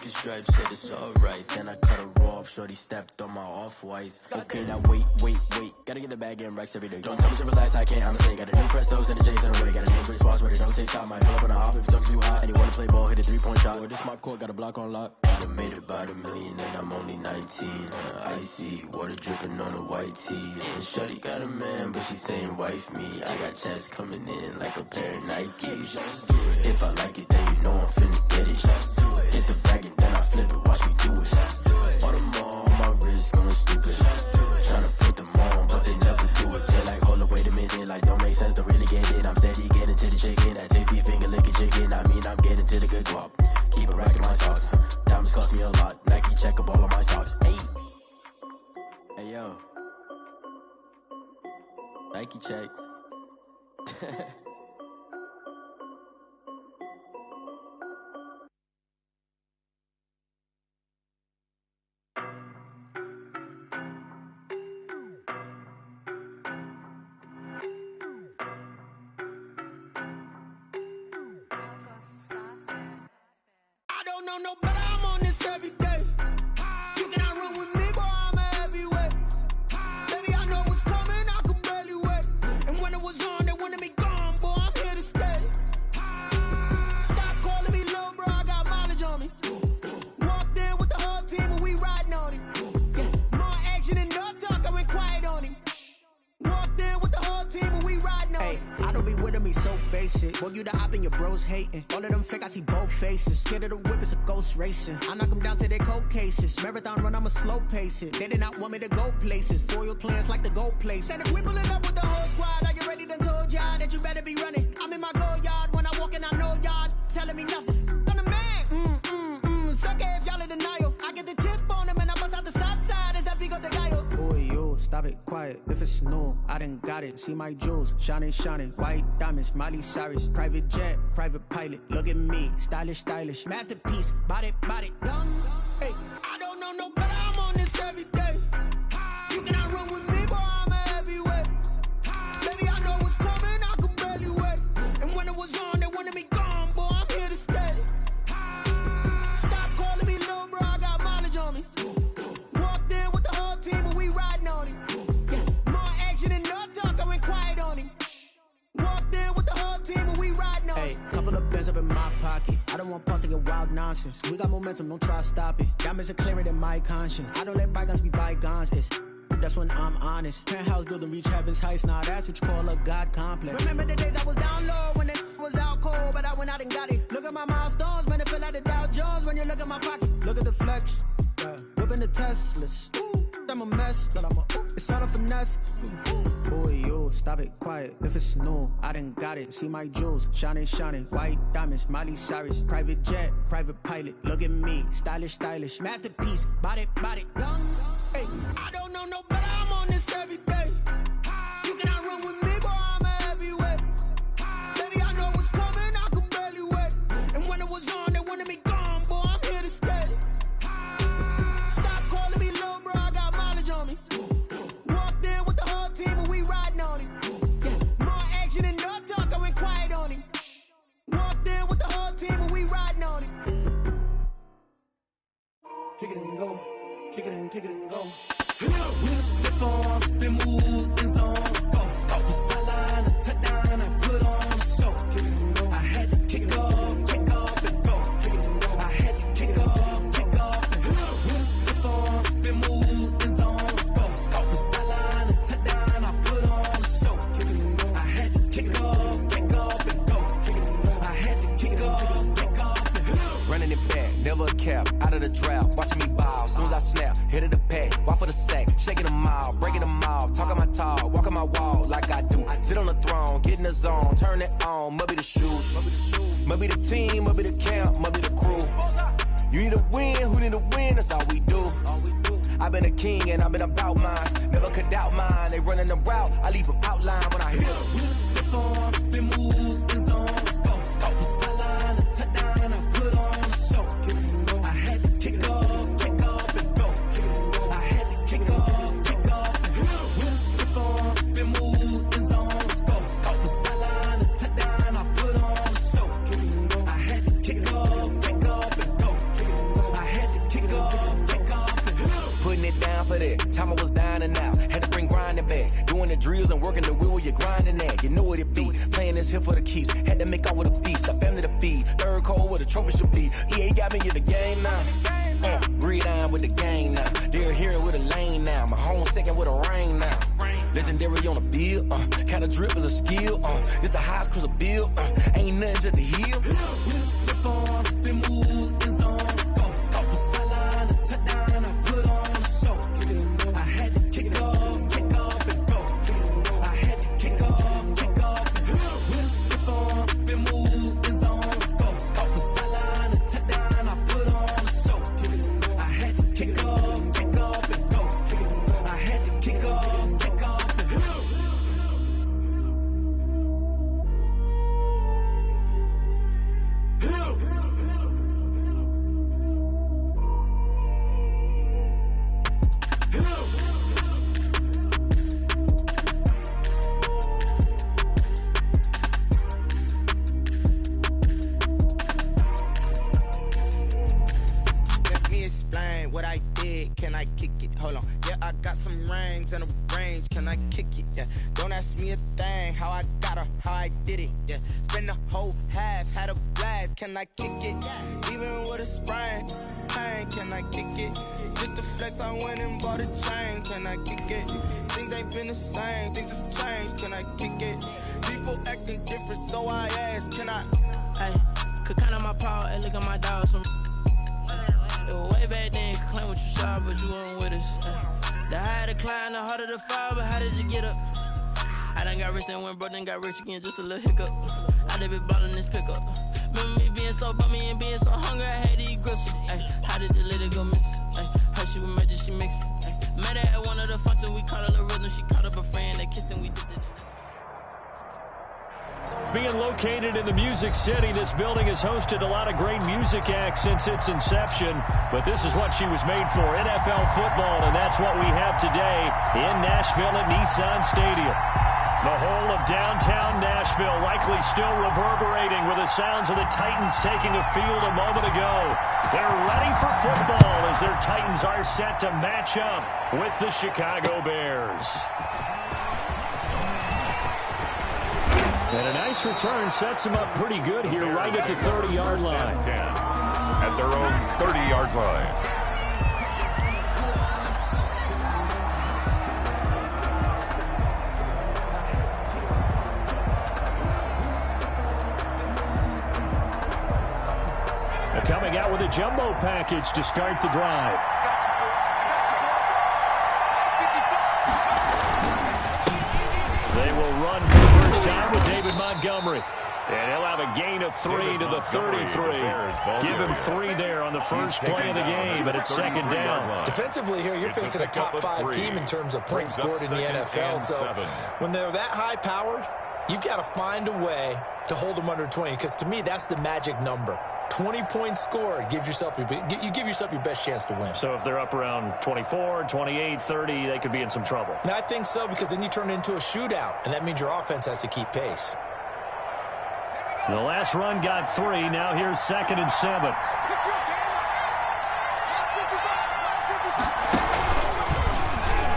lucky stripe, said it's alright. Then I cut her off, shorty stepped on my off-whites. Okay, now wait. Gotta get the bag in racks every day. Don't tell me to relax, I can't, I'm saying. Got a new Prestos and a J's in the way. Got a new big spots where they don't take time. Might pull up on a hop if it's too hot. And you wanna play ball, hit a 3-point shot. Or this my court, got a block on lock. I done made about $1 million and I'm only 19. Icy, water dripping on a white tee. And shorty got a man, but she saying wife me. I got checks coming in like a pair of Nikes. If I like it, then you know I'm finna get it. Hit the bag and then I flip it, watch me do it. All them on my wrist going stupid. Tryna put them on, but they never do it. They're like, hold up, wait a minute, like don't make sense, don't really get it. I'm steady getting to the chicken, that tasty finger licking chicken. I mean, I'm getting to the good guap. Keep a rack in my socks. Diamonds cost me a lot. Nike check up all of my stocks. Hey yo, Nike check. No, but I'm on this every day. You cannot run with me, boy, I'm a heavyweight. Baby, I know what's coming, I could barely wait. And when it was on, they wanted me gone, boy, I'm here to stay. Stop calling me little bro, I got mileage on me. Walked in with the whole team and we riding on him. More action and no talk, I went quiet on him. Walked in with the whole team and we riding on him. I don't be with him, he's so basic. Boy, you the op and your bros hating. All of them fake, I see both faces. Scared of the whip, it's a ghost racing. I knock them down to their cold cases. Marathon run, I'ma slow pace it. They did not want me to go places. Foil plans like the gold place. And if we pulling up with the whole squad, I get ready to told y'all that you better be running. I'm in my go yard, when I walk in, I know y'all telling me nothing. I'm the man, suck it if y'all in denial. I get the chip on them and I bust out the south side, is that Vigo de Gallo? Boy, yo, stop it, quiet. If it's new, I done got it. See my jewels, shining, white diamonds, Miley Cyrus. Private jet, private pilot, look at me, stylish, masterpiece, body, young. Hey, I don't know no better, I'm on this every day. You cannot run with me, boy, I'm a heavyweight. Baby, I know what's coming, I could barely wait. And when it was on, they wanted me gone, boy, I'm here to stay. Stop calling me little bro, I got mileage on me. Walked in with the whole team and we riding on him. More action and no talk, I went quiet on him. Walked in with the whole team and we riding on him. Couple of bands up in my pocket. I don't want pulse to get wild nonsense. We got momentum, don't try to stop it. Diamonds are clearer than my conscience. I don't let bygones be bygones. That's when I'm honest. Penthouse building reach heaven's heights. Now that's what you call a God complex. Remember the days I was down low when it was out cold, but I went out and got it. Look at my milestones, man, it feel like the Dow Jones when you look at my pocket. Look at the flex, whipping the Teslas. I'm a mess, but it's all a finesse. Boy, yo, stop it, quiet. If it's new, I done got it. See my jewels, shining, white diamonds, Miley Cyrus. Private jet, private pilot, look at me, stylish, masterpiece, body, young. Hey, I don't know no better, I'm on this every day. You cannot run with me, boy, I'm a heavyweight. Baby, I know what's coming, I could barely wait. And when it was on, they wanted me gone, boy, I'm here to stay. Stop calling me little bro, I got mileage on me. Walked in with the whole team and we riding on him. More action and no talk, I went quiet on him. Walked in with the whole team and we riding on him. Kick it and go. Kick it and go. With a step on, spin move, in zone, scope. From sideline to touchdown, I put on a show. Kick it and go. I had to kick off and go. Kick it and go. I had to kick off and go. With a step on, spin move, in zone, scope. From sideline to touchdown, I put on a show. Kick it and go. I had to kick off and go. Kick it and go. I had to kick off and go. Running it back, never a cap, out of the draft, watching me ball. Soon as I snap, hit of the pack, walk for the sack, shaking them all, breaking them all, talking my talk, walking my wall like I do. Sit on the throne, get in the zone, turn it on, must be the shoes, must be the team, must be the camp, must be the crew. You need a win, who need a win, that's all we do. I've been a king and I've been about mine, never could doubt mine. They running the route, I leave them outline when I hit them. We step on, spin move, in zone, scope. From sideline to touchdown, I put on a show. I had to kick off and go. I had to kick off and go. We step on, spin move, in zone, scope. From sideline to touchdown, I put on a show. I had to kick off and go. I getting it down for that. Time I was dining out, had to bring grinding back. Doing the drills and working the wheel where you're grinding at. You know what it be, playing this here for the keeps. Had to make out with a feast, a family to feed. Third cold where the trophy should be. EA got me in the game now. Breed on with the game now. They're here with a lane now. My home second with a rain now. Legendary on the field, kinda drip is a skill, it's the highest cruiser bill, ain't nothing just to heal. With a stiff on, spin move, in zone, scope a sideline, a touchdown, I put on a show. I had to kick off and go. I had to kick off and go. With a stiff on, spin move, in zone, scope a sideline, a touchdown, I put on a show. I had to kick off and go. I had to kick off. Can I kick it? Hold on. Yeah, I got some rings and a range. Can I kick it? Yeah. Don't ask me a thing. How I got her, how I did it. Yeah. Spend the whole half, had a blast. Can I kick it? Even with a sprain. Hey, can I kick it? Just the flex, I went and bought a chain. Can I kick it? Things ain't been the same. Things have changed. Can I kick it? People acting different, so I ask. Can I? Hey, could count on my power and look at my dogs from. Way back then, could claim what you saw, but you weren't with us. The higher the climb, the harder the fall, but how did you get up? I done got rich and went broke, then got rich again, just a little hiccup. I done been ballin' this pickup. Remember me being so bummy and being so hungry, I had to eat gristle. How did you let it go miss? How she was magic, she mixed. Met her at one of the functions, we caught her the rhythm, she caught up a friend, they kissed and we did it. Being located in the Music City, this building has hosted a lot of great music acts since its inception, but this is what she was made for, NFL football, and that's what we have today in Nashville at Nissan Stadium. The whole of downtown Nashville likely still reverberating with the sounds of the Titans taking a field a moment ago. They're ready for football as their Titans are set to match up with the Chicago Bears. And a nice return sets them up pretty good here right at the 30-yard line. 10 at their own 30-yard line. They're coming out with a jumbo package to start the drive. They will run for the first time with David Montgomery. And he'll have a gain of 3 to the 33. Give him 3 there on the first play of the game, but it's second down. Defensively here, you're facing a top-5 team in terms of points scored in the NFL. So when they're that high-powered, you've got to find a way to hold them under 20, because to me, that's the magic number. 20 points scored gives yourself you give yourself your best chance to win. So if they're up around 24, 28, 30, they could be in some trouble. And I think so, because then you turn it into a shootout, and that means your offense has to keep pace. The last run got 3. Now here's 2nd and 7.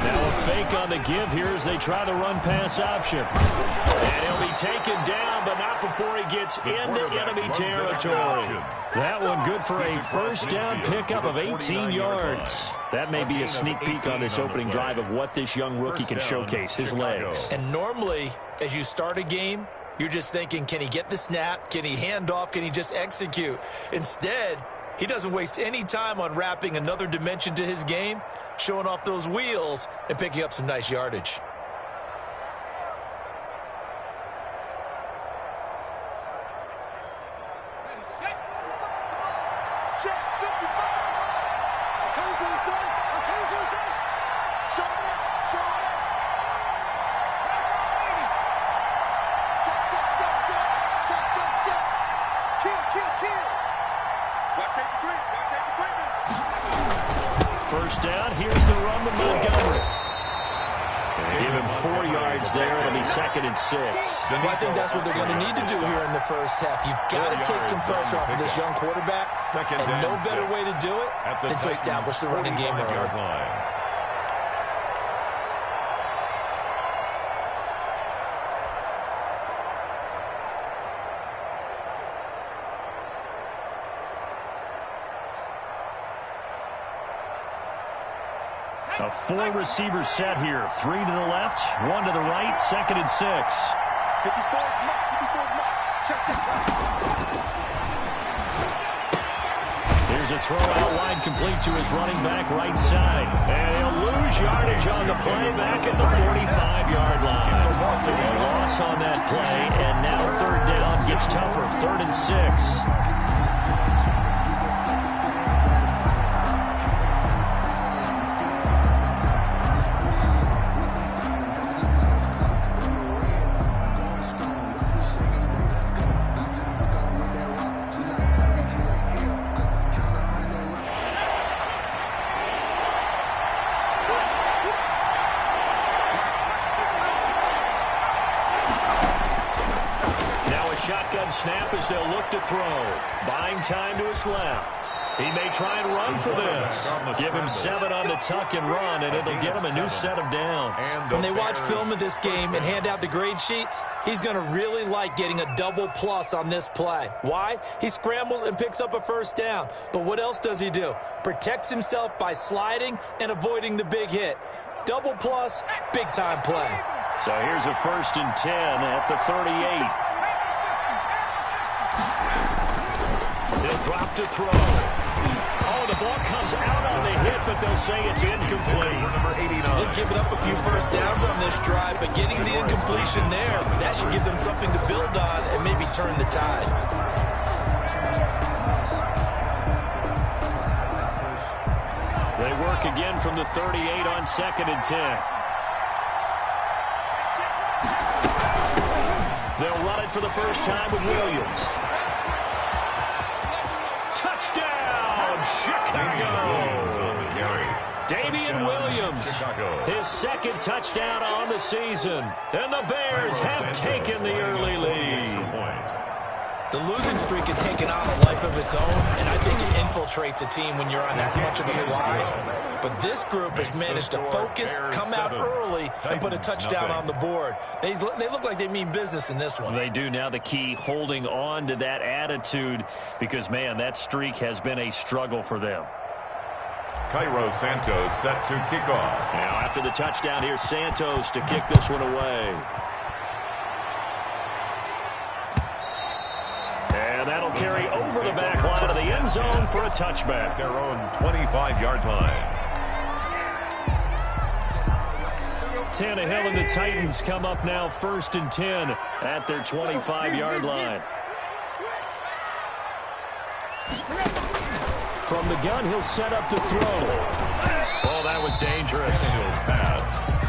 Now a fake on the give here as they try the run-pass option. And he'll be taken down, but not before he gets into enemy territory. That one good for a first down pickup of 18 yards. That may be a sneak peek on this opening drive of what this young rookie can showcase, his legs. And normally, as you start a game, you're just thinking, can he get the snap? Can he hand off? Can he just execute? Instead, he doesn't waste any time on wrapping another dimension to his game, showing off those wheels, and picking up some nice yardage. First down, here's the run to Montgomery. Give him 4 yards there, it'll be 2nd and 6. Well, I think that's what they're going to need to do here in the first half. You've got to take some pressure off of this young quarterback, and no better way to do it than to establish the running game early. A 4-receiver set here. 3 to the left, 1 to the right, 2nd and 6. Here's a throw out wide, complete to his running back right side. And he'll lose yardage on the play back at the 45-yard line. A loss on that play, and now 3rd down gets tougher. 3rd and 6. Shotgun snap as they'll look to throw. Buying time to his left. He may try and run for this. Give him 7 on the tuck and run, and it'll get him a new set of downs. When they watch film of this game and hand out the grade sheets, he's going to really like getting a double plus on this play. Why? He scrambles and picks up a 1st down. But what else does he do? Protects himself by sliding and avoiding the big hit. Double plus, big-time play. So here's a 1st and 10 at the 38. They'll drop to throw. Oh, the ball comes out on the hit, but they'll say it's incomplete. They've given up a few 1st downs on this drive, but getting the incompletion there, that should give them something to build on and maybe turn the tide. They work again from the 38 on 2nd and 10. They'll run it for the first time with Williams. Touchdown, Chicago! Damian Williams, his 2nd touchdown on the season. And the Bears have taken the early lead. The losing streak had taken on a life of its own, and I think it infiltrates a team when you're on that much of a slide. But this group has managed to focus, come out early, and put a touchdown on the board. They look like they mean business in this one. They do. Now the key, holding on to that attitude, because, man, that streak has been a struggle for them. Cairo Santos set to kick off. Now after the touchdown, here's Santos to kick this one away. And that'll carry over the back line of the end zone for a touchback. Their own 25-yard line. Tannehill and the Titans come up now 1st and 10 at their 25-yard line. From the gun, he'll set up to throw. Oh, that was dangerous.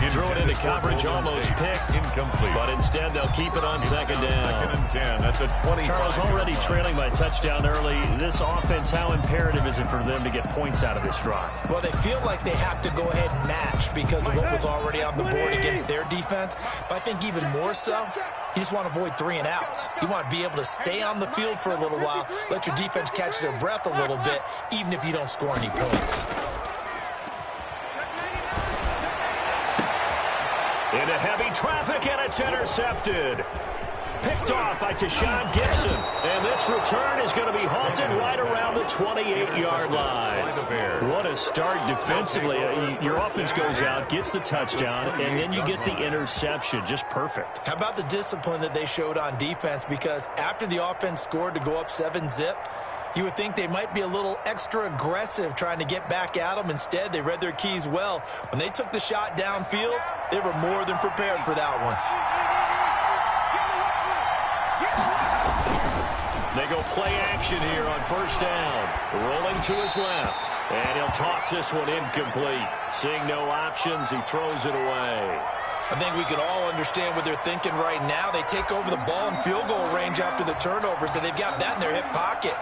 He threw it into coverage, almost picked. Incomplete. But instead, they'll keep it on 2nd down. 2nd and 10 at the 25. Charles, already trailing by touchdown early. This offense, how imperative is it for them to get points out of this drive? Well, they feel like they have to go ahead and match because of what was already on the board against their defense. But I think even more so, you just want to avoid 3 and outs. You want to be able to stay on the field for a little while, let your defense catch their breath a little bit, even if you don't score any points. Into heavy traffic, and it's intercepted. Picked off by Tashawn Gibson. And this return is going to be halted right around the 28-yard line. What a start defensively. Your offense goes out, gets the touchdown, and then you get the interception. Just perfect. How about the discipline that they showed on defense? Because after the offense scored to go up 7-zip, you would think they might be a little extra aggressive trying to get back at them. Instead, they read their keys well. When they took the shot downfield, they were more than prepared for that one. They go play action here on 1st down. Rolling to his left. And he'll toss this one incomplete. Seeing no options, he throws it away. I think we can all understand what they're thinking right now. They take over the ball in field goal range after the turnover, so they've got that in their hip pocket.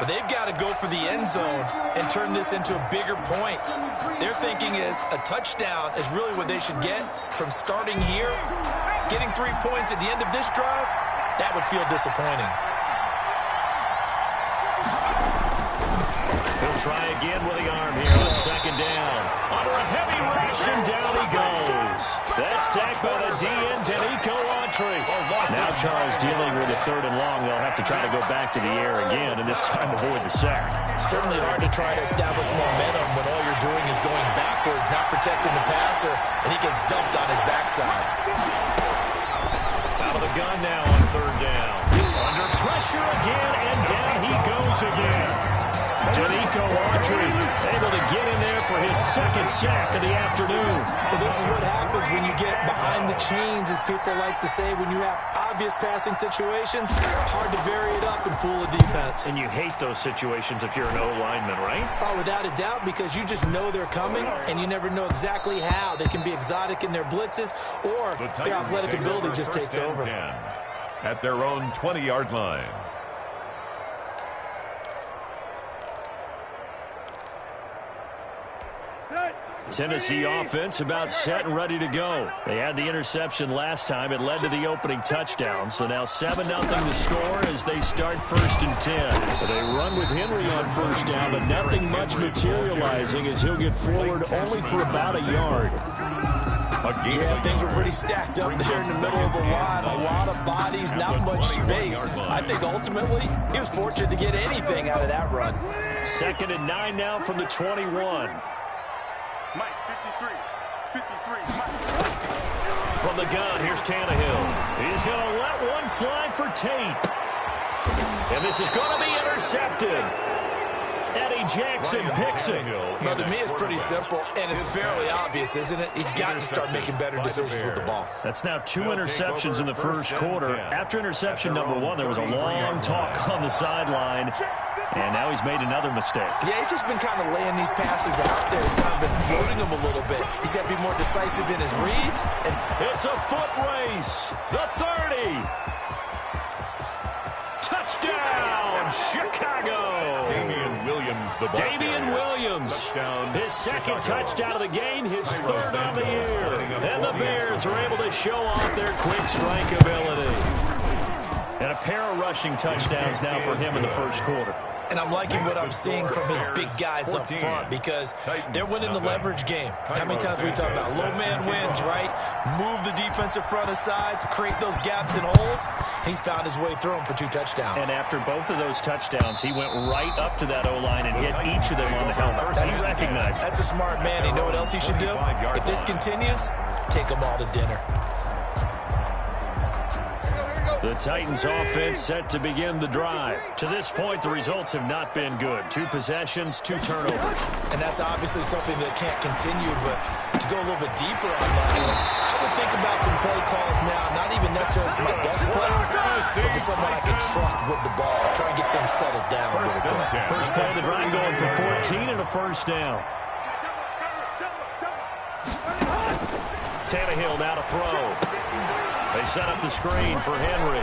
But they've got to go for the end zone and turn this into bigger points. Their thinking is a touchdown is really what they should get from starting here. Getting 3 points at the end of this drive, that would feel disappointing. He'll try again with the arm here on 2nd down. Under a heavy rush, and down he goes. That's sacked by the DN, Denico Autry. Now Charles, dealing with a 3rd and long. They'll have to try to go back to the air again, and this time avoid the sack. Certainly hard to try to establish momentum when all you're doing is going backwards, not protecting the passer, and he gets dumped on his backside. Out of the gun now on 3rd down. Under pressure again, and down he goes again. Danico Autry able to get in there for his 2nd sack of the afternoon. Well, this is what happens when you get behind the chains, as people like to say. When you have obvious passing situations, hard to vary it up and fool a defense. And you hate those situations if you're an O-lineman, right? Oh, without a doubt, because you just know they're coming, and you never know exactly how. They can be exotic in their blitzes, or their athletic ability just takes over. 10 at their own 20-yard line. Tennessee offense about set and ready to go. They had the interception last time. It led to the opening touchdown. So now 7-0 the score as they start 1st and 10. They run with Henry on 1st down, but nothing much materializing as he'll get forward only for about a yard. Yeah, things were pretty stacked up there in the middle of the line. A lot of bodies, not much space. I think ultimately he was fortunate to get anything out of that run. 2nd and 9 now from the 21. Mike, 53, Mike. From the gun, here's Tannehill. He's going to let one fly for Tate. And this is going to be intercepted. Eddie Jackson picks it. Well, to me, it's pretty simple, and it's fairly obvious, isn't it? He's got to start making better decisions with the ball. That's now 2 interceptions in the 1st quarter. After interception number 1, there was a long talk on the sideline. And now he's made another mistake. Yeah, he's just been kind of laying these passes out there. He's kind of been floating them a little bit. He's got to be more decisive in his reads. And it's a foot race. The 30. Touchdown, Chicago. Damian Williams. Touchdown. His 2nd touchdown of the game, his 3rd on the year. And the Bears are able to show off their quick strike ability. And a pair of rushing touchdowns now for him in the 1st quarter. And I'm liking what I'm seeing from his big guys up front because they're winning the leverage game. How many times we talk about low man wins, right? Move the defensive front aside, create those gaps and holes. He's found his way through them for 2 touchdowns. And after both of those touchdowns, he went right up to that O-line and hit each of them on the helmet. He recognized. That's a smart man. You know what else he should do? If this continues, take them all to dinner. The Titans offense set to begin the drive. To this point, the results have not been good. 2 possessions, 2 turnovers. And that's obviously something that can't continue, but to go a little bit deeper on that, I would think about some play calls now, not even necessarily to my best player, but to someone I can trust with the ball. Try and get things settled down a little bit. First play of the drive going for 14 and a 1st down. Tannehill now to throw. They set up the screen for Henry.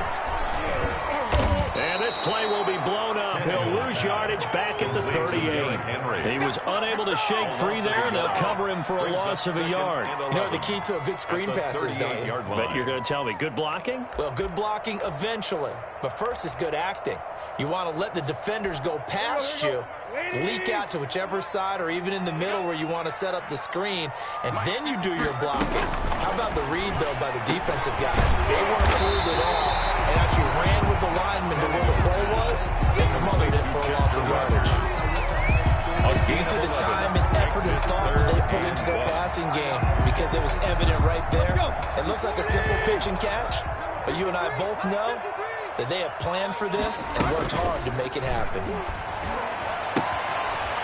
And this play will be blown up. He'll lose yardage back at the 38. He was unable to shake free there, and they'll cover him for a loss of a yard. You know what the key to a good screen pass is, don't you? But you're going to tell me, good blocking? Well, good blocking eventually. But first is good acting. You want to let the defenders go past you, leak out to whichever side or even in the middle where you want to set up the screen, and then you do your blocking. How about the read, though, by the defensive guys? They weren't fooled at all and actually ran with the lineman to where the play was and smothered it for a loss of yardage. You can see the time and effort and thought that they put into their passing game because it was evident right there. It looks like a simple pitch and catch, but you and I both know that they have planned for this and worked hard to make it happen.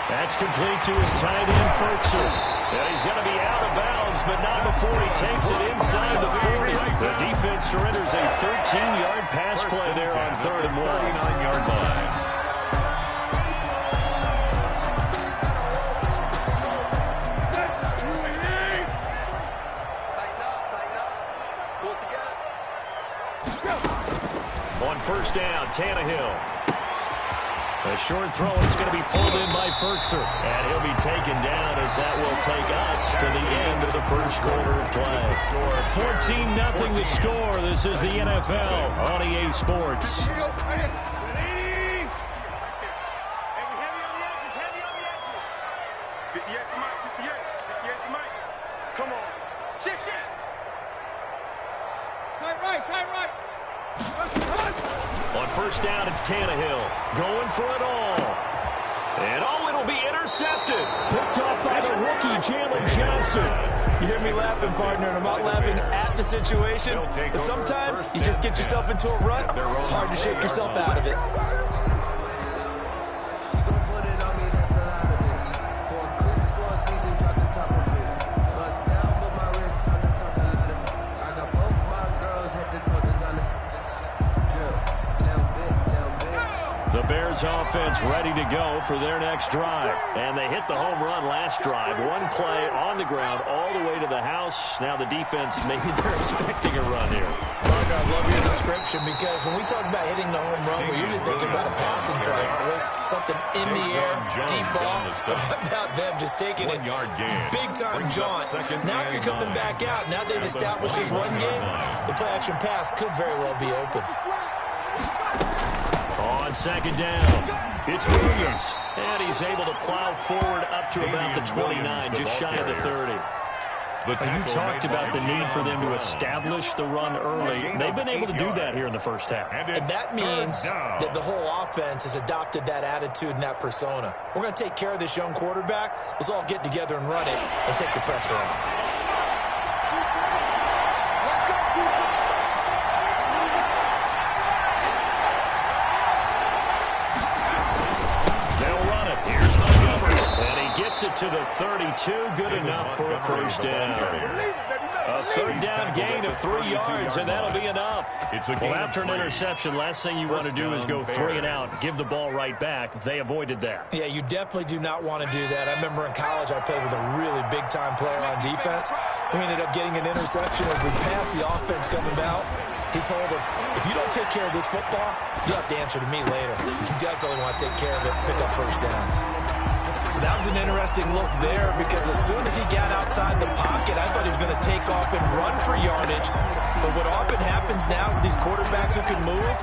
That's complete to his tight end, Ferguson. And he's going to be out of bounds, but not before he takes it inside the 40. The defense surrenders a 13-yard pass play there on 3rd and 1. 39-yard line. On 1st down, Tannehill. A short throw, and it's going to be pulled in by Ferguson. And he'll be taken down as that will take us to the end of the 1st quarter of play. 14-0 the score. This is the NFL on EA Sports. Come on. Shit. Tight right. first down, it's Tannehill going for it all. And it'll be intercepted. Picked off by the rookie, Jalen Johnson. You hear me laughing, partner, and I'm not laughing at the situation. But sometimes you just get yourself into a rut. It's hard to shake yourself out of it. The Bears offense ready to go for their next drive. And they hit the home run last drive. One play on the ground all the way to the house. Now the defense, maybe they're expecting a run here. Partner, I love your description because when we talk about hitting the home run, we're usually thinking about a passing play. Something in the air, deep ball. But how about them just taking it big-time jaunt? Now if you're coming back out, now they've established this run game, the play-action pass could very well be open. On second down, it's Williams. And he's able to plow forward up to about the 29, just shy of the 30. You talked about the need for them to establish the run early. They've been able to do that here in the first half. And that means that the whole offense has adopted that attitude and that persona. We're going to take care of this young quarterback. Let's all get together and run it and take the pressure off. It to the 32, good enough for a first down. A third down gain of 3 yards, and that'll be enough. Well, after an interception, last thing you want to do is go 3 and out, give the ball right back. They avoided that. Yeah, you definitely do not want to do that. I remember in college I played with a really big-time player on defense. We ended up getting an interception as we passed the offense coming out. He told him, if you don't take care of this football, you have to answer to me later. You definitely want to take care of it, pick up first downs. That was an interesting look there because as soon as he got outside the pocket, I thought he was going to take off and run for yardage. But what often happens now with these quarterbacks who can move,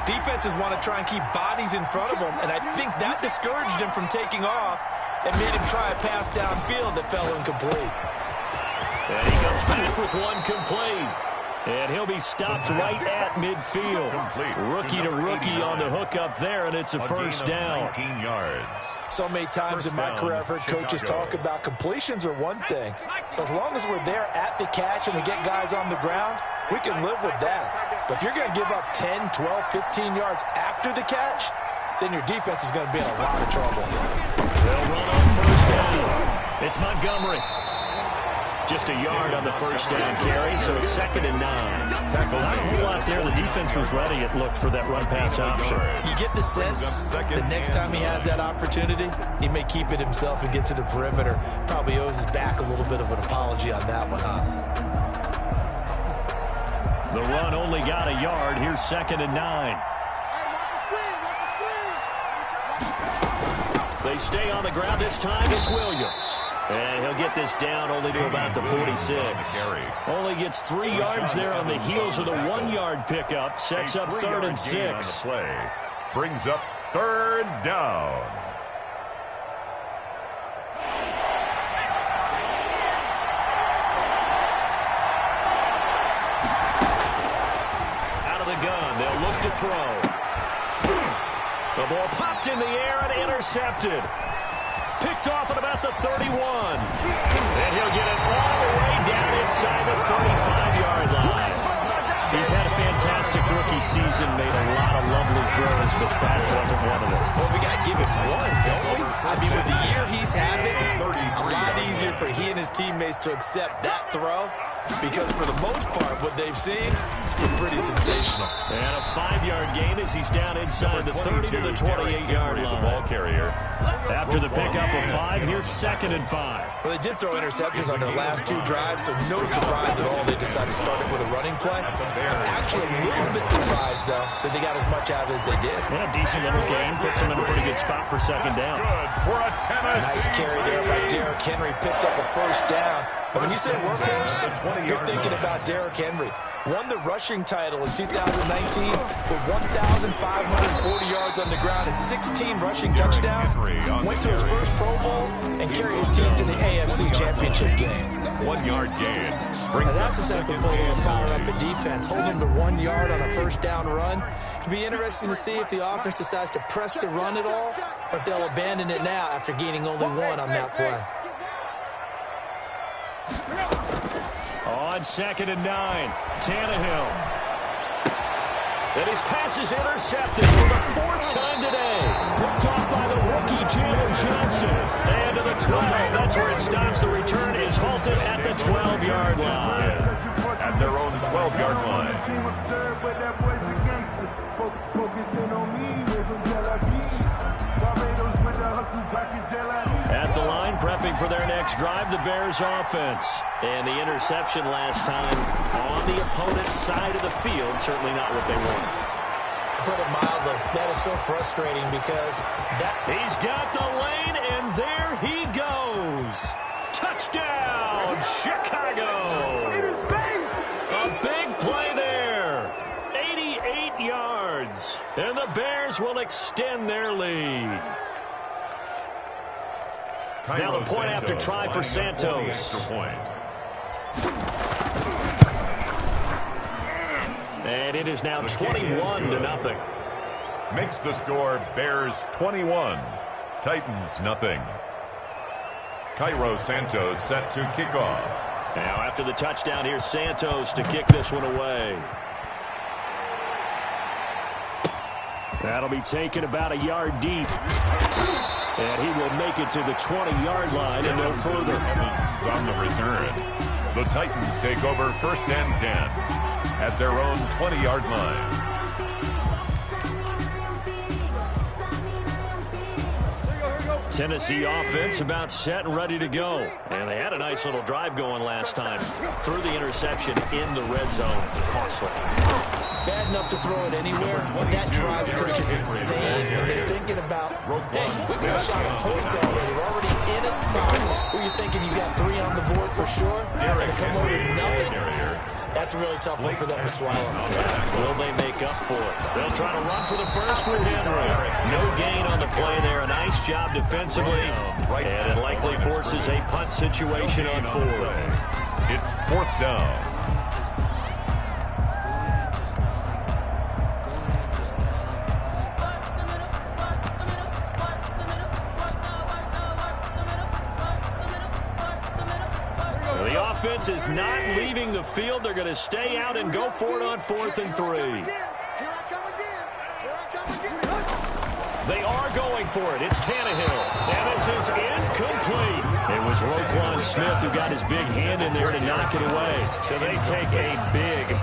defenses want to try and keep bodies in front of them, and I think that discouraged him from taking off and made him try a pass downfield that fell incomplete. And he comes back with one complete. And he'll be stopped right at midfield. Rookie to rookie on the hook up there, and it's a first down. 19 yards. So many times in my career I've heard coaches talk about completions are one thing. But as long as we're there at the catch and we get guys on the ground, we can live with that. But if you're going to give up 10, 12, 15 yards after the catch, then your defense is going to be in a lot of trouble. They'll run on first down. It's Montgomery. Just a yard on the first down carry, so it's 2nd and 9. Not a whole lot there. The defense was ready, it looked, for that run-pass option. You get the sense the next time he has that opportunity, he may keep it himself and get to the perimeter. Probably owes his back a little bit of an apology on that one, huh? The run only got a yard. Here's 2nd and 9. They stay on the ground. This time it's Williams. And he'll get this down only to about the 46. Only gets 3 yards there on the heels of the 1-yard pickup. Sets up 3rd and 6. Brings up 3rd down. Out of the gun, they'll look to throw. The ball popped in the air and intercepted. Picked off at about the 31. And he'll get it all the way down inside the 35-yard line. He's had a fantastic rookie season, made a lot of lovely throws, but that wasn't one of them. Well, we got to give it one, don't we? I mean, with the year he's having, a lot easier for he and his teammates to accept that throw because for the most part, what they've seen, it's been pretty sensational. And a 5-yard gain as he's down inside the 30 to the 28-yard line. Ball carrier. After the pickup of 5, here's 2nd and 5. Well, they did throw interceptions on their last 2 drives, so no surprise at all they decided to start it with a running play. I'm actually a little bit surprised, though, that they got as much out of it as they did. Yeah, decent little game. Puts them in a pretty good spot for 2nd down. Nice carry there by Derrick Henry. Picks up a first down. And when you say workhorse, you're thinking about Derrick Henry. Won the rushing title in 2019 with 1,540 yards on the ground and 16 rushing touchdowns. Went to his first Pro Bowl and carried his team to the AFC Championship game. 1-yard gain. Now that's the type of play that will fire up a defense. Hold them to 1 yard on a first down run. It'll be interesting to see if the offense decides to press the run at all, or if they'll abandon it now after gaining only 1 on that play. On 2nd and 9, Tannehill. And his pass is intercepted for the 4th time today. Picked off by the rookie, Jalen Johnson. And to the 12. That's where it stops. The return is halted at the 12-yard line. At their own 12-yard line. At the line, prepping for their next drive, the Bears offense. And the interception last time on the opponent's side of the field, certainly not what they want. Put it mildly, that is so frustrating because he's got the lane, and there he goes. Touchdown, Chicago. A big play there. 88 yards. And the Bears will extend their lead. Now the point after try for Santos. And it is now 21-0. Makes the score Bears 21, Titans nothing. Cairo Santos set to kick off. Now after the touchdown, here's Santos to kick this one away. That'll be taken about a yard deep. And he will make it to the 20-yard line and no further. On the return, the Titans take over 1st and 10 at their own 20-yard line. Tennessee offense about set and ready to go. And they had a nice little drive going last time. Threw the interception in the red zone. Costly. Bad enough to throw it anywhere, but that drive coach is insane. And they're thinking about, hey, we've got a shot at points already. We're already in a spot where you're thinking you got 3 on the board for sure, and to come over with nothing. That's a really tough one for them to swallow. Will they make up for it? They'll try to run for the first with Henry. No gain on the play there. A nice job defensively. And it likely forces a punt situation on 4th. It's 4th down. Offense is not leaving the field. They're going to stay out and go for it on 4th and 3. They are going for it. It's Tannehill. And this is incomplete. It was Roquan Smith who got his big hand in there to knock it away. So they take a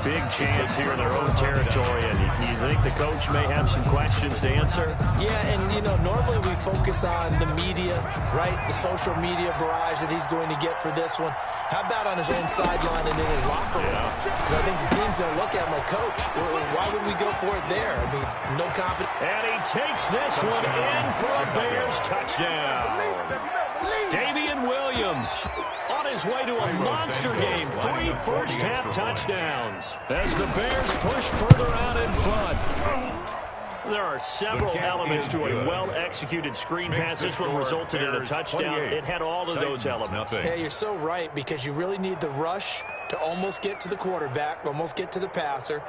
big chance here in their own territory. And you think the coach may have some questions to answer? Yeah, and, you know, normally we focus on the media, right? The social media barrage that he's going to get for this one. How about on his own sideline and in his locker room? I think the team's going to look at him like, Coach, why would we go for it there? I mean, no confidence. And he takes this one in for a Bears touchdown. Damian Williams on his way to a monster game. 3 first-half touchdowns as the Bears push further out in front. There are several elements to a well-executed screen pass. This one resulted in a touchdown. It had all of those elements. Yeah, you're so right, because you really need the rush to almost get to the quarterback, almost get to the passer.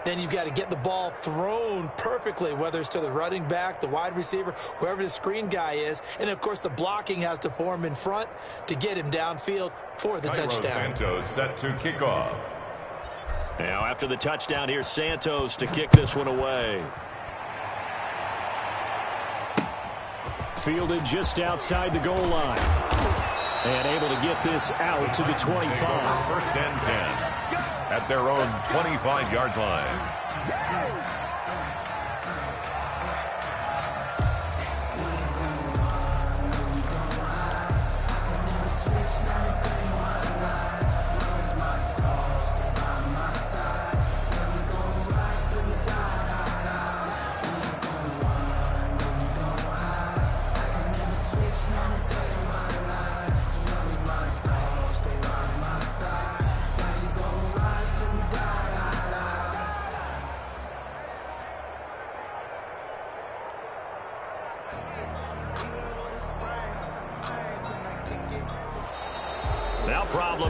Then you've got to get the ball thrown perfectly, whether it's to the running back, the wide receiver, whoever the screen guy is. And, of course, the blocking has to form in front to get him downfield for the touchdown. Santos set to kick off. Now, after the touchdown, here's Santos to kick this one away. Fielded just outside the goal line. And able to get this out to the 25. 1st and 10 at their own 25-yard line.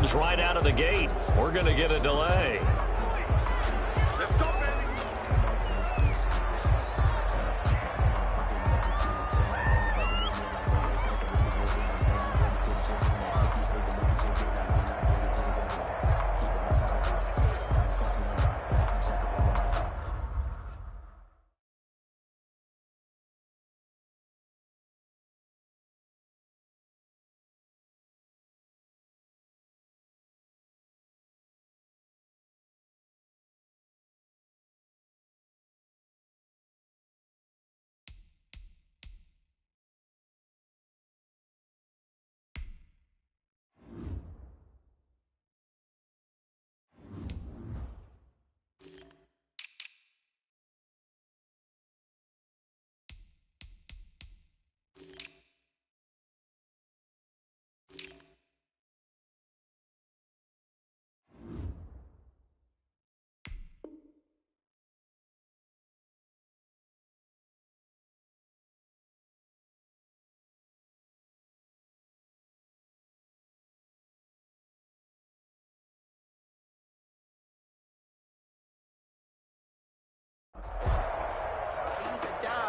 comes right out of the gate. We're going to get a delay. Let's go, baby.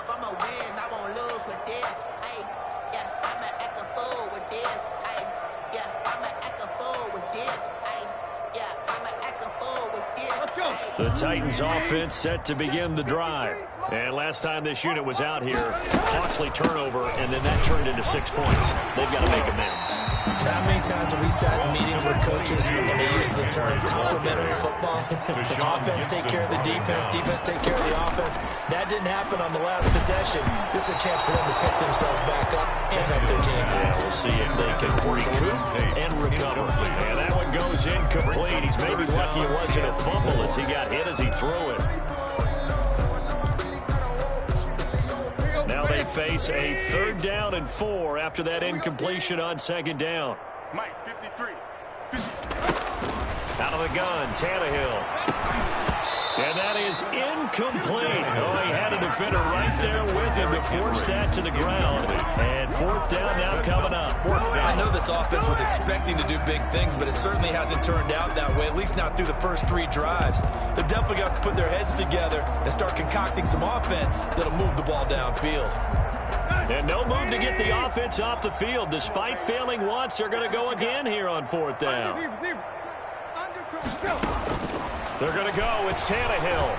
I'ma win, I won't lose with this. Ay, yeah, I'ma act a fool with this. Ay, yeah, I'ma act a fool with this. Ay, yeah, I'ma act a fool with this. The Titans offense set to begin the drive. And last time this unit was out here, costly turnover, and then that turned into 6 points. They've got to make amends. You know how many times have we sat in meetings with coaches and they use the term complementary football? Offense take care of the defense, defense take care of the offense. That didn't happen on the last possession. This is a chance for them to pick themselves back up and help their team. Yeah, we'll see if they can recoup and recover. And that one goes incomplete. He's maybe lucky it wasn't a fumble as he got hit as he threw it. Now they face a 3rd down and 4 after that incompletion on 2nd down. Mike, 53. Out of the gun, Tannehill. And that is incomplete. Oh, he had a defender right there with him to force that to the ground. And 4th down now coming up. I know this offense was expecting to do big things, but it certainly hasn't turned out that way, at least not through the first 3 drives. They're definitely going to have to put their heads together and start concocting some offense that'll move the ball downfield. And no move to get the offense off the field. Despite failing once, they're going to go again here on 4th down. They're going to go. It's Tannehill.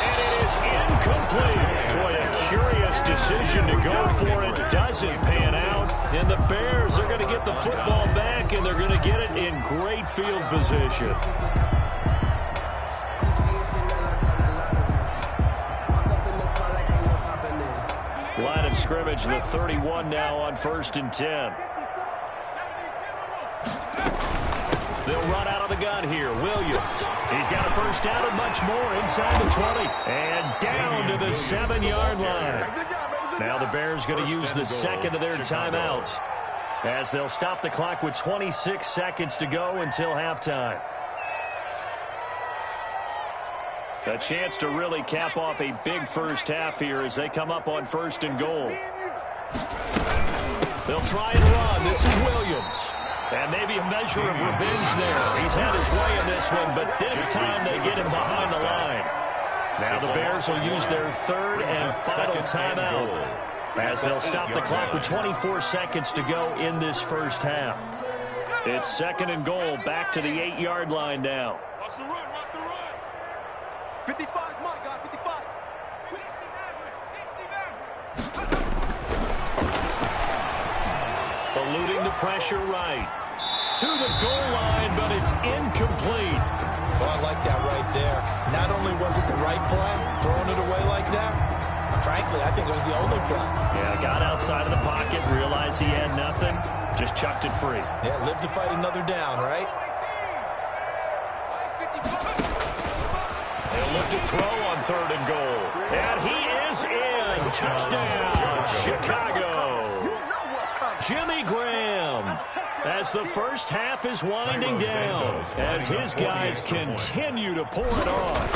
And it is incomplete. Boy, a curious decision to go for it. Doesn't pan out. And the Bears are going to get the football back, and they're going to get it in great field position. Line of scrimmage, the 31 now on 1st and 10. They'll run out of the gun here. Williams. He's got a 1st down and much more inside the 20. And down to the 7-yard line. Now the Bears going to use the 2nd of their timeouts as they'll stop the clock with 26 seconds to go until halftime. A chance to really cap off a big first half here as they come up on 1st and goal. They'll try and run. This is Williams. And maybe a measure of revenge there. He's had his way in this one, but this time they get him behind the line. Now the Bears will use their 3rd and final timeout as they'll stop the clock with 24 seconds to go in this first half. It's 2nd and goal, back to the 8-yard line now. Watch the run, watch the run. 55's my guy, 55. 60 Eluding the pressure right. To the goal line, but it's incomplete. Oh, I like that right there. Not only was it the right play, throwing it away like that, frankly, I think it was the only play. Yeah, got outside of the pocket, realized he had nothing, just chucked it free. Yeah, live to fight another down, right? They'll look to throw on 3rd and goal. And he is in. Touchdown, Chicago. Jimmy Graham, as the first half is winding down, as his guys continue to pour it on.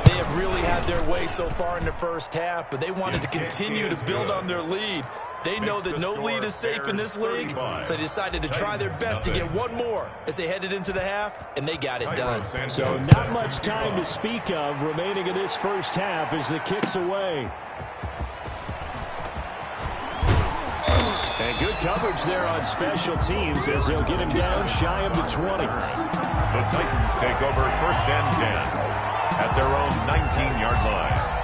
They have really had their way so far in the first half, but they wanted to continue to build on their lead. They know that no lead is safe in this league, so they decided to try their best to get one more as they headed into the half, and they got it done. So not much time to speak of remaining in this first half as the kick's away. And good coverage there on special teams as they'll get him down shy of the 20. The Titans take over 1st and 10 at their own 19-yard line.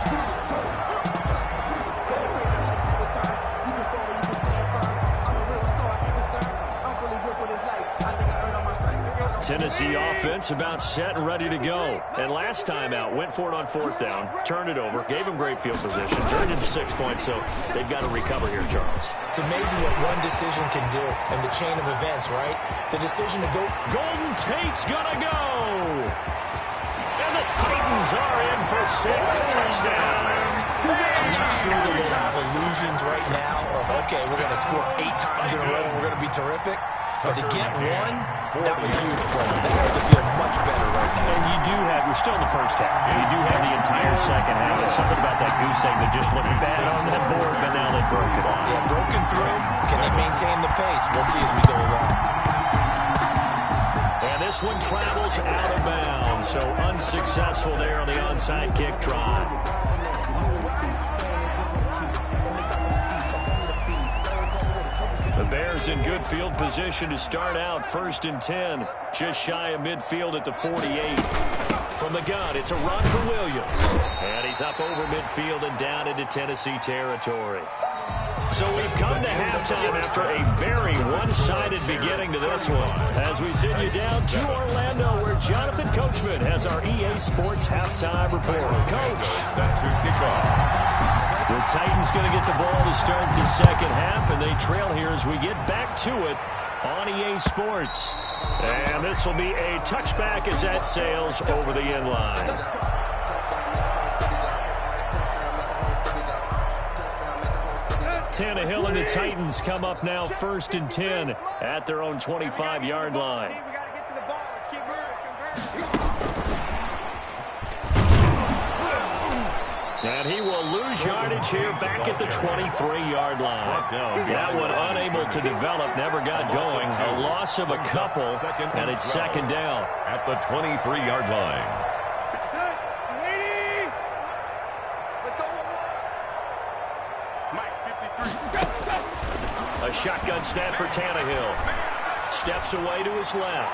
Tennessee offense about set and ready to go. And last time out, went for it on 4th down, turned it over, gave them great field position, turned it into 6 points, so they've got to recover here, Charles. It's amazing what one decision can do in the chain of events, right? The decision to go. Golden Tate's going to go. And the Titans are in for 6 touchdowns. I'm not sure that they have illusions right now of, okay, we're going to score 8 times in a row and we're going to be terrific. But to get one, that was huge for them. They have to feel much better right now. And you do have, we're still in the first half. You do have the entire second half. There's something about that goose egg that just looked bad on that board, but now they've broken it. Yeah, broken through. Can they maintain the pace? We'll see as we go along. And this one travels out of bounds, so unsuccessful there on the onside kick try. The Bears in good field position to start out 1st and 10. Just shy of midfield at the 48. From the gun, it's a run for Williams. And he's up over midfield and down into Tennessee territory. So we've come to halftime after a very one-sided beginning to this one. As we send you down to Orlando, where Jonathan Coachman has our EA Sports halftime report. Coach. Set to kick off. The Titans going to get the ball to start the second half, and they trail here as we get back to it on EA Sports. And this will be a touchback as that sails over the end line. Tannehill and the Titans come up now 1st and 10 at their own 25-yard line. And he will lose yardage here back at the 23-yard line. That one unable to develop, never got going. A loss of a couple, and it's 2nd down. At the 23-yard line. A shotgun snap for Tannehill. Steps away to his left.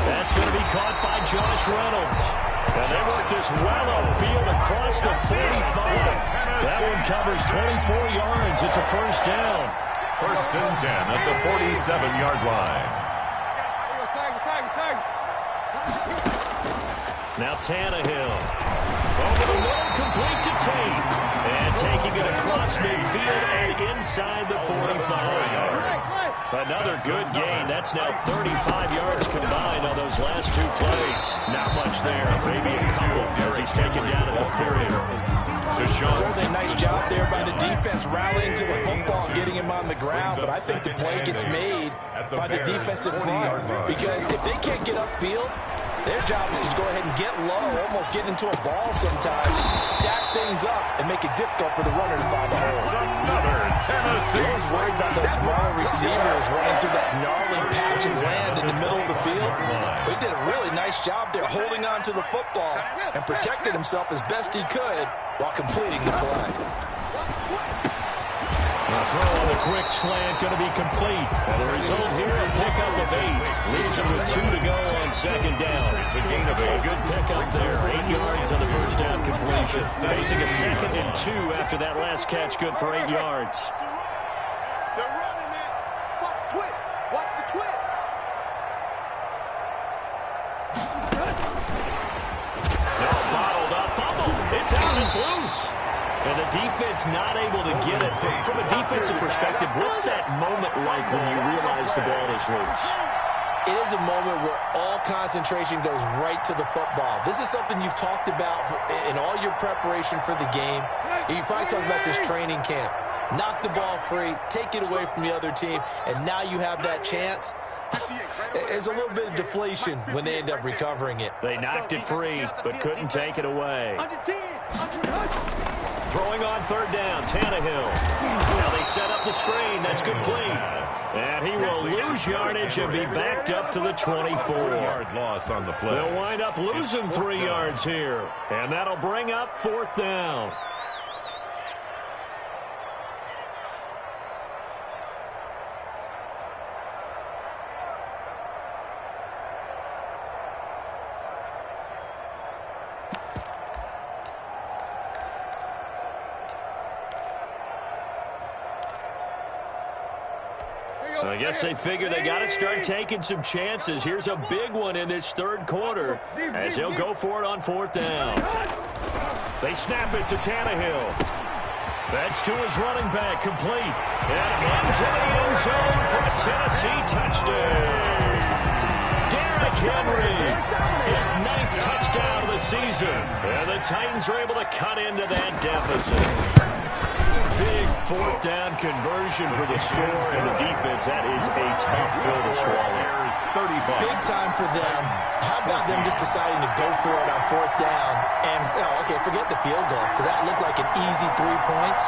That's going to be caught by Josh Reynolds. And they work this well upfield across the 45. That one covers 24 yards. It's a 1st down. 1st and 10 at the 47-yard line. Now Tannehill. Over the middle, complete to Tate. And taking it across midfield and inside the 45. Another good gain. That's now 35 yards combined on those last 2 plays. Not much there. Maybe a couple as he's taken down at the 40. Certainly a nice job there by the defense rallying to the football and getting him on the ground. But I think the play gets made by the defensive front. Because if they can't get upfield, their job is to go ahead and get low, almost get into a ball sometimes, stack things up, and make it difficult for the runner to find a hole. Another Tennessee. I was worried about those smaller receivers running through that gnarly patch of land in the middle of the field. But he did a really nice job there holding on to the football and protected himself as best he could while completing the play. The throw on the quick slant going to be complete. And the result here, a pickup of 8. Leaves him with 2 to go on 2nd down. It's a gain of 8. A good pickup there. 8 yards on the 1st down completion. Facing a 2nd and 2 after that last catch. Good for 8 yards. They're running it. Watch the twist. Watch the twist. Now bottled up. Fumble. It's out. It's loose. And the defense not able to get it. From a defensive perspective, what's that moment like when you realize the ball is loose? It is a moment where all concentration goes right to the football. This is something you've talked about in all your preparation for the game. You probably talked about this training camp. Knock the ball free, take it away from the other team, and now you have that chance. There's a little bit of deflation when they end up recovering it. They knocked it free, but couldn't take it away. Under 10. Under 100. Throwing on third down, Tannehill. Now they set up the screen. That's complete. And he will lose yardage and be backed up to the 24. Loss on the play. They'll wind up losing 3 yards here. And that'll bring up fourth down. I guess they figure they got to start taking some chances. Here's a big one in this third quarter as he'll go for it on fourth down. They snap it to Tannehill. That's to his running back, complete. And into the end zone for a Tennessee touchdown. Derrick Henry, his 9th touchdown of the season. And the Titans are able to cut into that deficit. Big fourth down conversion for the score and the defense. That is a tough pill to swallow. Big time for them. How about them just deciding to go for it on fourth down? And, okay, forget the field goal, because that looked like an easy 3 points.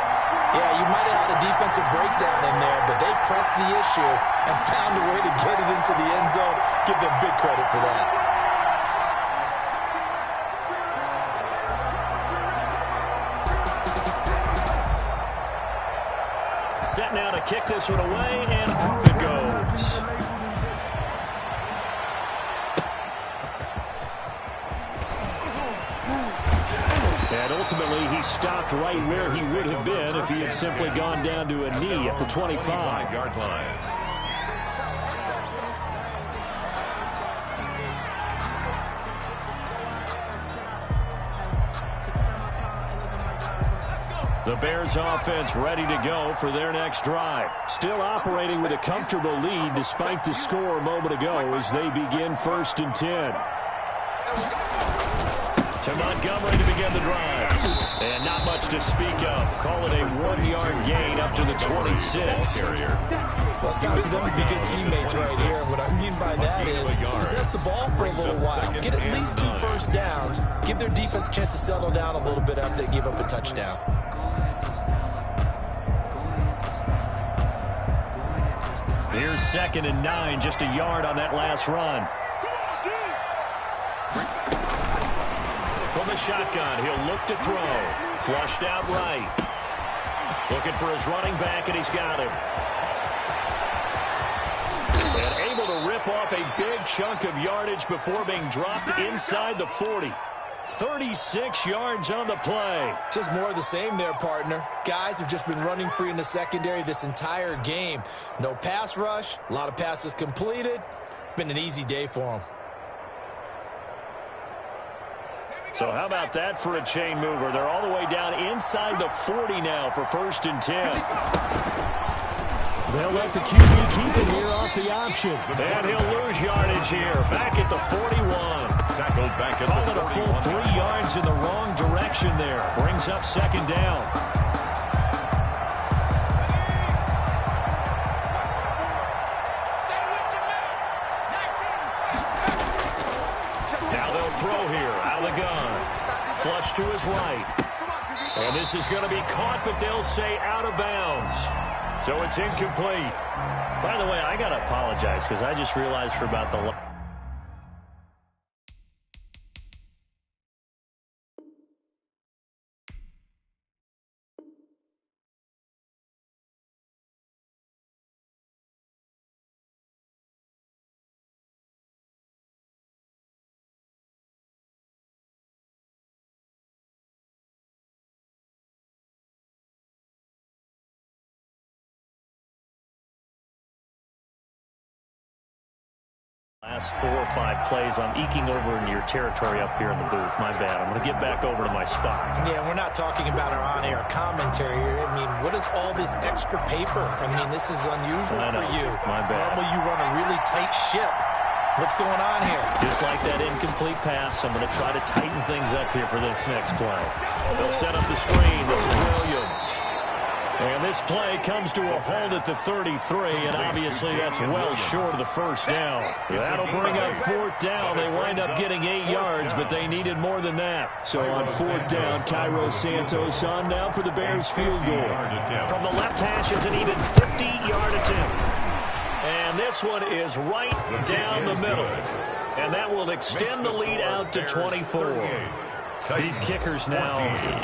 Yeah, you might have had a defensive breakdown in there, but they pressed the issue and found a way to get it into the end zone. Give them big credit for that. Set now to kick this one away, and off it goes. And ultimately, he stopped right where he would have been if he had simply gone down to a knee at the 25-yard line. The Bears offense ready to go for their next drive. Still operating with a comfortable lead despite the score a moment ago as they begin 1st and 10. To Montgomery to begin the drive. And not much to speak of. Call it a 1-yard gain up to the 26. Well, it's time for them to be good teammates right here. What I mean by that is possess the ball for a little while. Get at least 2 first downs. Give their defense a chance to settle down a little bit after they give up a touchdown. Here's 2nd and 9, just a yard on that last run. From the shotgun, he'll look to throw. Flushed out right. Looking for his running back, and he's got him. And able to rip off a big chunk of yardage before being dropped inside the 40. 36 yards on the play. Just more of the same there, partner. Guys have just been running free in the secondary this entire game. No pass rush, a lot of passes completed. Been an easy day for them. So how about that for a chain mover? They're all the way down inside the 40 now for 1st and 10. They'll let the QB keep it here off the option. And he'll lose yardage here. Back at the 41. Tackled back at Call the it a full 3 yards in the wrong direction there. Brings up 2nd down. Now they'll throw here out of the gun. Flush to his right. And this is going to be caught, but they'll say out of bounds. So it's incomplete. By the way, I got to apologize because I just realized for about the... Last 4 or 5 plays, I'm eking over into your territory up here in the booth. My bad. I'm going to get back over to my spot. Yeah, we're not talking about our on-air commentary here. I mean, what is all this extra paper? I mean, this is unusual for you. My bad. Normally you run a really tight ship. What's going on here? Just like that incomplete pass, I'm going to try to tighten things up here for this next play. They'll set up the screen. This is Williams. And this play comes to a halt at the 33, and obviously that's well short of the first down. That'll bring up fourth down. They wind up getting 8 yards, but they needed more than that. So on fourth down, Cairo Santos on now for the Bears field goal. From the left hash, it's an even 50-yard attempt. And this one is right down the middle. And that will extend the lead out to 24. These kickers now,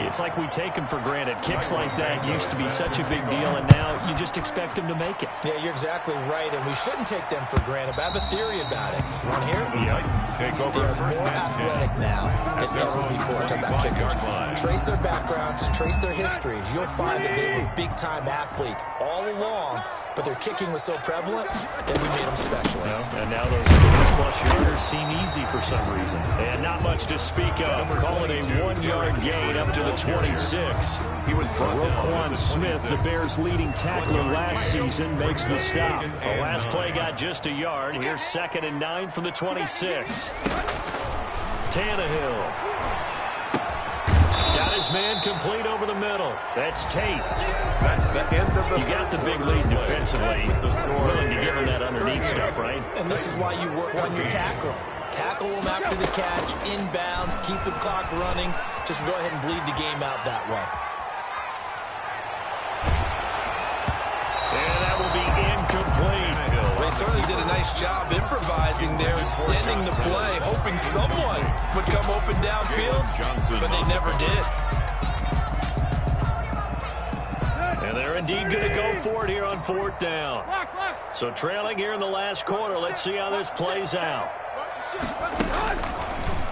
it's like we take them for granted. Kicks like that used to be such a big deal, and now you just expect them to make it. Yeah, you're exactly right, and we shouldn't take them for granted. But I have a theory about it. You want to hear it? Yeah. Take over. They're more athletic now than ever before. Talk about kickers. Trace their backgrounds, trace their histories. You'll find that they were big-time athletes all along, but their kicking was so prevalent that we made them specialists. And now those 50-plus yarders seem easy for some reason. And not much to speak of. Call it a 1-yard gain up to the 26. Roquan Smith, the Bears' leading tackler last season, makes the stop. The last play got just a yard. Here's 2nd and 9 from the 26. Tannehill. Got his man complete over the middle. That's Tate. That's the end of the. You got the big lead defensively. Willing to give him that underneath stuff, right? And this is why you work on your tackling. Tackle them after the catch, inbounds, keep the clock running. Just go ahead and bleed the game out that way. And that will be incomplete. They certainly did a nice job improvising there, extending the play, hoping someone would come open downfield, but they never did. And they're indeed going to go for it here on fourth down. So trailing here in the last quarter. Let's see how this plays out.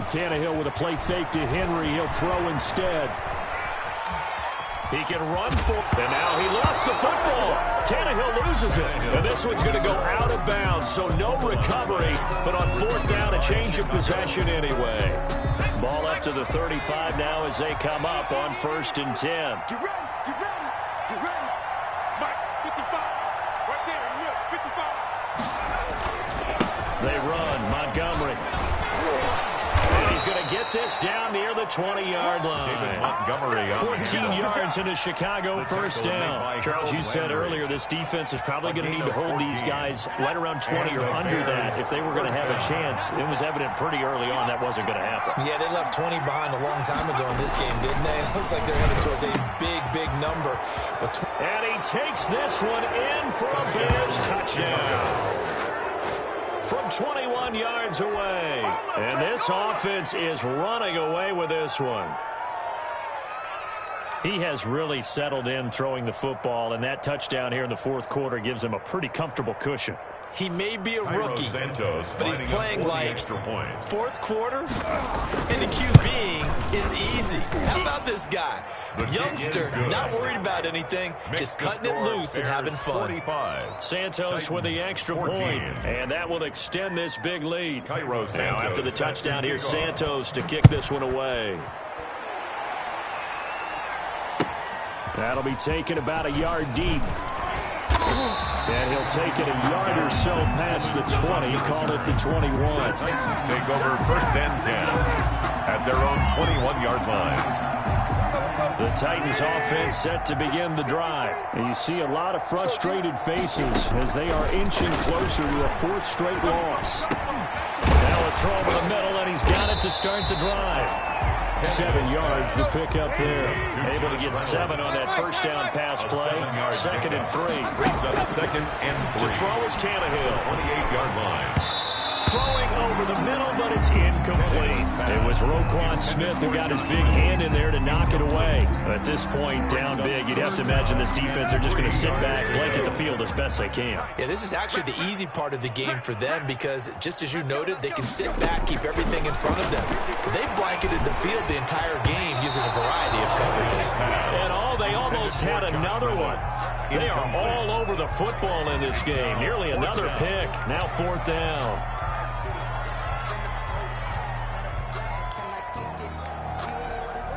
Tannehill with a play fake to Henry. He'll throw instead. He can run for it. And now he lost the football. Tannehill loses it. And this one's going to go out of bounds, so no recovery. But on fourth down, a change of possession anyway. Ball up to the 35 now as they come up on 1st and 10. Get ready, get ready, get ready. Mike, 55. Right there, look, 55. They run. Montgomery. And he's going to get this down near the 20-yard line. Montgomery 14 yards into Chicago, first down. Charles, you said earlier this defense is probably going to need to hold these guys right around 20 or under that if they were going to have a chance. It was evident pretty early on that wasn't going to happen. Yeah, they left 20 behind a long time ago in this game, didn't they? It looks like they're headed towards a big, big number. And he takes this one in for a Bears touchdown. From 21 yards away. And this offense is running away with this one. He has really settled in throwing the football, and that touchdown here in the fourth quarter gives him a pretty comfortable cushion. He may be a rookie, but he's playing like fourth quarter, and the QBing is easy. How about this guy? Youngster, not worried about anything, just cutting it loose and having fun. Santos with the extra point, and that will extend this big lead. Now after the touchdown, here's Santos to kick this one away. That'll be taken about a yard deep. And he'll take it a yard or so past the 20. Call it the 21. Titans take over 1st and 10 at their own 21-yard line. The Titans offense set to begin the drive. And you see a lot of frustrated faces as they are inching closer to a 4th straight loss. Now a throw over the middle, and he's got it to start the drive. 7 yards the pick up there. Able to get 7 on that first down pass play. 2nd and 3. Brings up 2nd and 3. To throw is Tannehill. 28-yard line. Throwing over the middle, but it's incomplete. It was Roquan Smith who got his big hand in there to knock it away. At this point, down big, you'd have to imagine this defense are just going to sit back, blanket the field as best they can. Yeah, this is actually the easy part of the game for them because, just as you noted, they can sit back, keep everything in front of them. They blanketed the field the entire game using a variety of coverages. And they almost had another one. They are all over the football in this game. Nearly another pick. Now 4th down.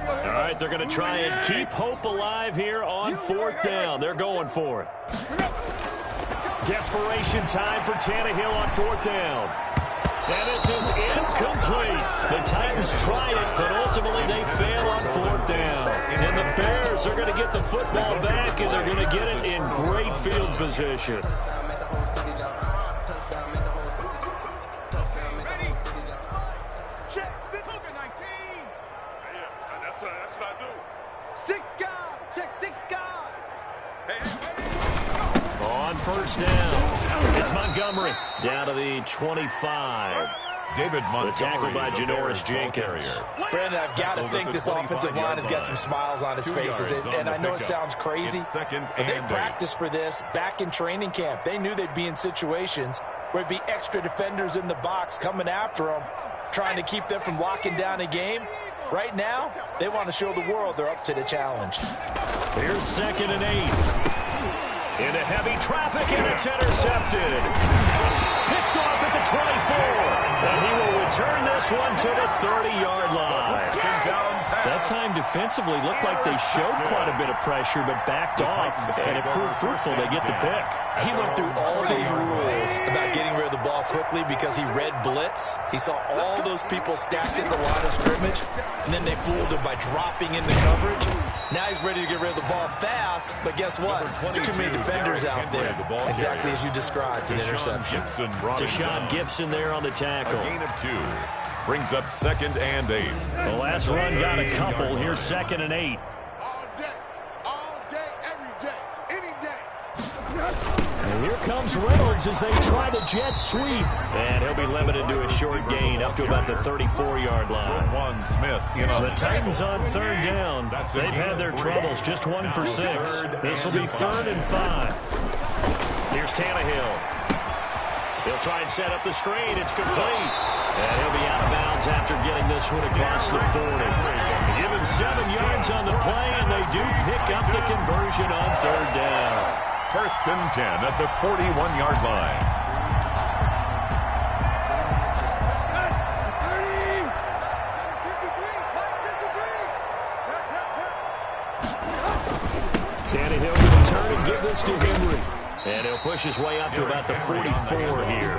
All right, they're going to try and keep hope alive here on 4th down. They're going for it. Desperation time for Tannehill on 4th down. And this is incomplete. The Titans try it, but ultimately they fail on 4th down. And the Bears are going to get the football back, and they're going to get it in great field position. On 1st down, it's Montgomery down to the 25. David Montgomery, the tackle by Janoris Jenkins. Brandon, I've got to think this offensive line has got some smiles on its faces. And I know it sounds crazy, but they practiced for this back in training camp. They knew they'd be in situations where it'd be extra defenders in the box coming after them, trying to keep them from locking down a game. Right now, they want to show the world they're up to the challenge. Here's 2nd and 8. Into heavy traffic, and it's intercepted. Picked off at the 24. And he will return this one to the 30-yard line. That time defensively looked like they showed quite a bit of pressure, but backed off, and it proved fruitful. They get the pick. He went through all those rules about getting rid of the ball quickly because he read blitz. He saw all those people stacked at the line of scrimmage, and then they fooled him by dropping into coverage. Now he's ready to get rid of the ball fast, but guess what? Too many defenders out there. Exactly as you described, an interception. Deshaun Gibson there on the tackle. A gain of 2. Brings up 2nd and 8. The last run got a couple. Here's 2nd and 8. All day, every day, any day. And here comes Reynolds as they try the jet sweep. And he'll be limited to a short gain up to about the 34-yard line. Smith. The Titans on 3rd down. They've had their troubles. Just 1 for 6. This will be 3rd and 5. Here's Tannehill. He'll try and set up the screen. It's complete. And he'll be out of bounds after getting this one across the 40. They give him 7 yards on the play, and they do pick up the conversion on 3rd down. 1st and 10 at the 41-yard line. Tannehill going to turn and give this to Henry. And he'll push his way up to about the 44 here.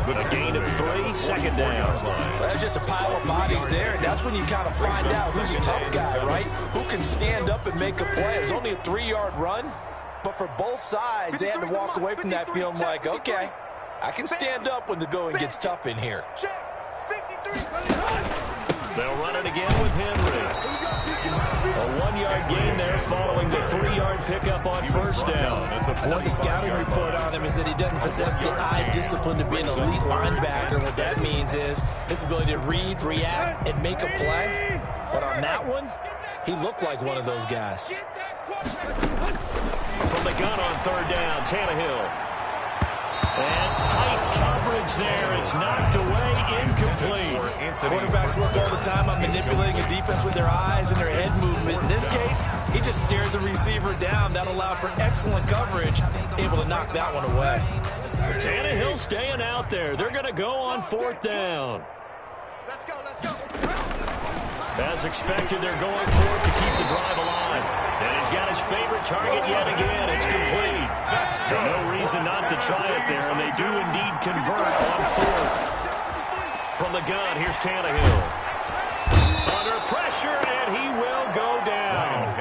With a gain of 3, 2nd down. Well, there's just a pile of bodies there, and that's when you kind of find out who's a tough guy, right? Who can stand up and make a play. It was only a 3-yard run, but for both sides, they had to walk away from that feeling like, okay, I can stand up when the going gets tough in here. They'll run it again with Henry. A 1-yard gain there following the 3-yard pickup on 1st down. I know the scouting report on him is that he doesn't possess the eye discipline to be an elite linebacker. What that means is his ability to read, react, and make a play. But on that one, he looked like one of those guys. From the gun on 3rd down, Tannehill. And tight coverage there. It's knocked away, incomplete. Quarterbacks work all the time on manipulating a defense with their eyes and their head movement. In this case, he just stared the receiver down. That allowed for excellent coverage, able to knock that one away. Tannehill staying out there. They're going to go on 4th down. Let's go, let's go. As expected, they're going for it to keep the drive alive. And he's got his favorite target yet again. It's complete. No reason not to try it there, and they do indeed convert on 4th. From the gun, here's Tannehill. Under pressure, and he will go down.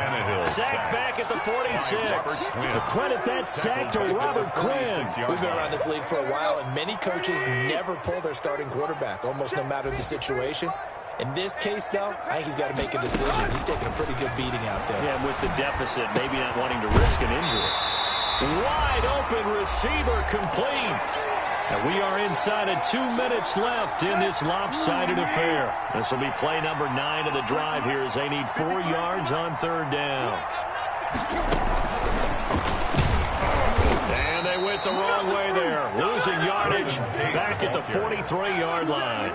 Sacked back at the 46. Credit that sack to Robert Quinn. We've been around this league for a while, and many coaches never pull their starting quarterback, almost no matter the situation. In this case, though, I think he's got to make a decision. He's taking a pretty good beating out there. Yeah, with the deficit, maybe not wanting to risk an injury. Wide open receiver complete. And we are inside of 2 minutes left in this lopsided affair. This will be play number 9 of the drive here as they need 4 yards on 3rd down. And they went the wrong way there. Losing yardage back at the 43-yard line.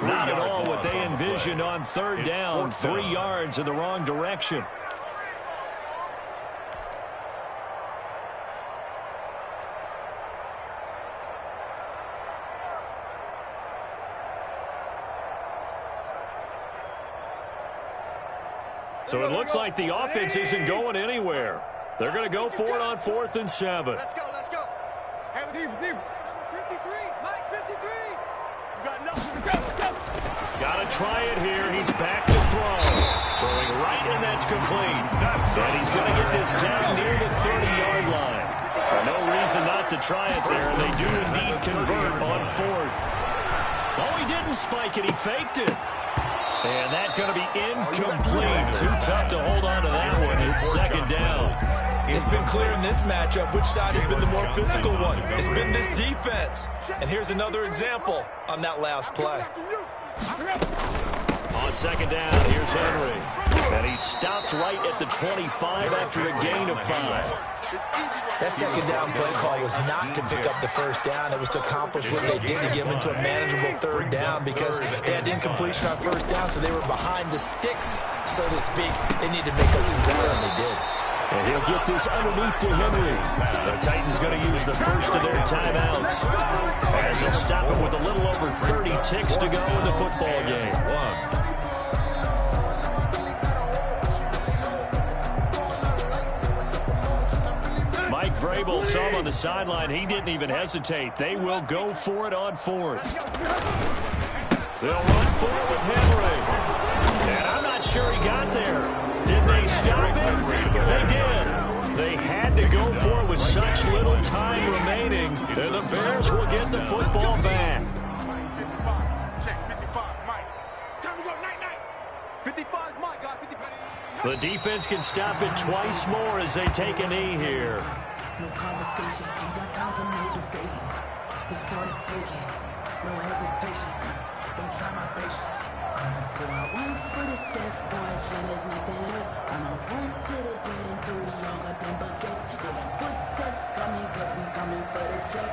Not at all what they envisioned on 3rd down. 3 yards in the wrong direction. So it looks like the offense isn't going anywhere. They're going to go for it on 4th and 7. Let's go, let's go. Hey, receiver. Number 53, Mike 53. to try it here. He's back to throw. Throwing right, and that's complete. And he's going to get this down near the 30-yard line. No reason not to try it there. They do indeed convert on 4th. Oh, he didn't spike it. He faked it. And that's going to be incomplete. Too tough to hold on to that one. It's 2nd down. It's been clear in this matchup which side has been the more physical one. It's been this defense. And here's another example on that last play. On 2nd down, here's Henry. And he stopped right at the 25 after a gain of 5. That 2nd down play call was not to pick up the 1st down. It was to accomplish what they did to get them into a manageable 3rd down because they had incompletion on 1st down, so they were behind the sticks, so to speak. They needed to make up some ground, and they did. And he'll get this underneath to Henry. The Titans going to use the first of their timeouts as they'll stop him with a little over 30 ticks to go in the football game. Mike Vrabel saw him on the sideline. He didn't even hesitate. They will go for it on 4th. They'll run for it with Henry. And I'm not sure he got there. Did they stop him? They did. They had to go for it with such little time remaining. And the Bears will get the football back. 55, Mike. Time to go, night. 55 is Mike, guys. 55. The defense can stop it twice more as they take a knee here. No conversation, ain't got time for no debate. It's for the taking, no hesitation. Don't try my patience. I'ma pour out one for the set, boy, till there's nothing left. I'ma run to the bed until we all got them buckets. They got footsteps coming, cause we coming for the check.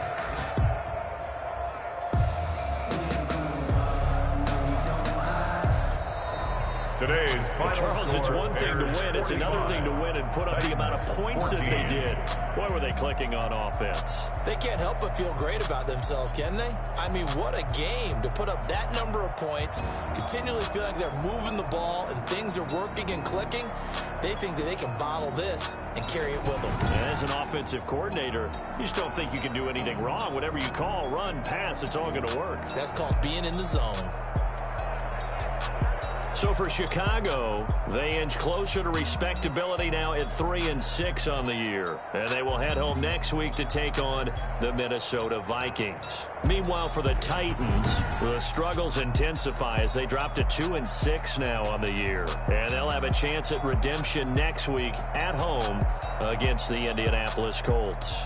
Today's final Charles, it's one thing to win. It's another thing to win and put up the amount of points that they did. Boy, were they clicking on offense. They can't help but feel great about themselves, can they? I mean, what a game to put up that number of points, continually feel like they're moving the ball and things are working and clicking. They think that they can bottle this and carry it with them. As an offensive coordinator, you just don't think you can do anything wrong. Whatever you call, run, pass, it's all going to work. That's called being in the zone. So for Chicago, they inch closer to respectability now at 3-6 on the year. And they will head home next week to take on the Minnesota Vikings. Meanwhile, for the Titans, the struggles intensify as they drop to 2-6 now on the year. And they'll have a chance at redemption next week at home against the Indianapolis Colts.